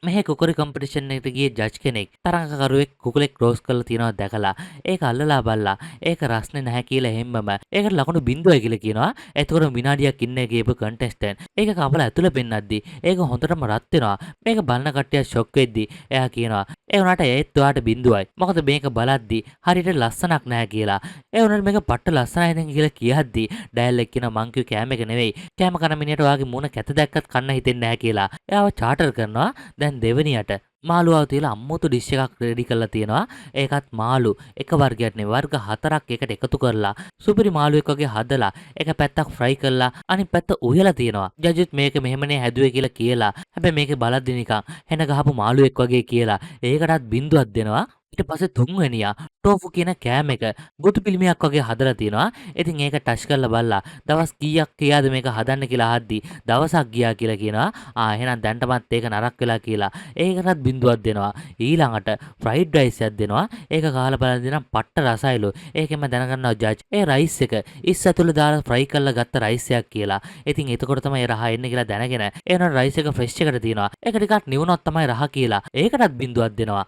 මෙහෙ කුකරි කම්පිටිෂන් එකට ගියේ ජජ් කෙනෙක් තරඟකරුවෙක් කුකුලෙක් රෝස් කරලා තියනවා දැකලා ඒක අල්ලලා බලලා ඒක රස්නේ නැහැ කියලා එහෙම්මම ඒකට ලකුණු 0යි කියලා කියනවා. එතකොට විනාඩියක් ඉන්නේ ගියපු කන්ටෙස්ටන්ට් ඒක කපලා ඇතුළ පෙන්නද්දි ඒක හොඳටම රත් වෙනවා. මේක බලන කට්ටිය ෂොක් වෙද්දි එයා කියනවා ඒ වුණාට ඒත් ඔයාට 0යි. මොකද මේක බලද්දි හරියට ලස්සනක් නැහැ කියලා. ඒ වුණාට මේක පට්ට ලස්සනයි දැන් කියලා කියද්දි ඩයල් එක කියනවා මං කිව්ව කෑම එක නෙවෙයි. කෑම කන මිනිහට ඔයාගේ මූණ කැත දැක්කත් කන්න හිතෙන්නේ නැහැ කියලා. එයාව චාටර් කරනවා. දැන් දෙවෙනියට මාළුවාව තියලා අම්මුතු ඩිෂ් එකක් රෙඩි කරලා තියෙනවා. ඒකත් මාළු එක වර්ගයක් නෙවෙයි වර්ග 4ක් එකට එකතු කරලා සුපිරි මාළුවෙක් වගේ හදලා එක පැත්තක් ෆ්‍රයි කරලා අනිත් පැත්ත උයලා තියෙනවා. ජජ්ජුත් මේක මෙහෙමනේ හැදුවේ කියලා කියලා. හැබැයි මේකේ බලද්දි නිකන් හෙන ගහපු මාළුවෙක් වගේ කියලා. ඒකටත් බින්දුවක් දෙනවා. ඊට පස්සේ තුන්වෙනියා ටෝෆු කියන කෑම එක ගොතු පිළිමයක් වගේ හදලා තියෙනවා. ඉතින් ඒක ටච් කරලා බලලා දවස් කීයක් කියාද මේක හදන්න කියලා අහද්දි දවසක් ගියා කියලා කියනවා. එහෙනම් දැන්ටමත් ඒක නරක වෙලා කියලා. ඒකටත් බින්දුවක් දෙනවා. ඊළඟට ෆ්‍රයිඩ් රයිස් එකක් දෙනවා. ඒක කාලා බලද්දි නම් පට්ට රසයිලු. ඒකෙන්ම දැනගන්නවා ජජ් ඒ රයිස් එක ඉස් ඇතුළේ දාලා ෆ්‍රයි කරලා ගත්ත රයිස් එකක් කියලා. ඉතින් එතකොට තමයි රහ එන්නේ කියලා දැනගෙන එනවා රයිස් එක ෆ්‍රෙෂ් එකට තියනවා. ඒක ටිකක් නිවුනොත් තමයි රහ කියලා. ඒකටත් බින්දුවක් දෙනවා.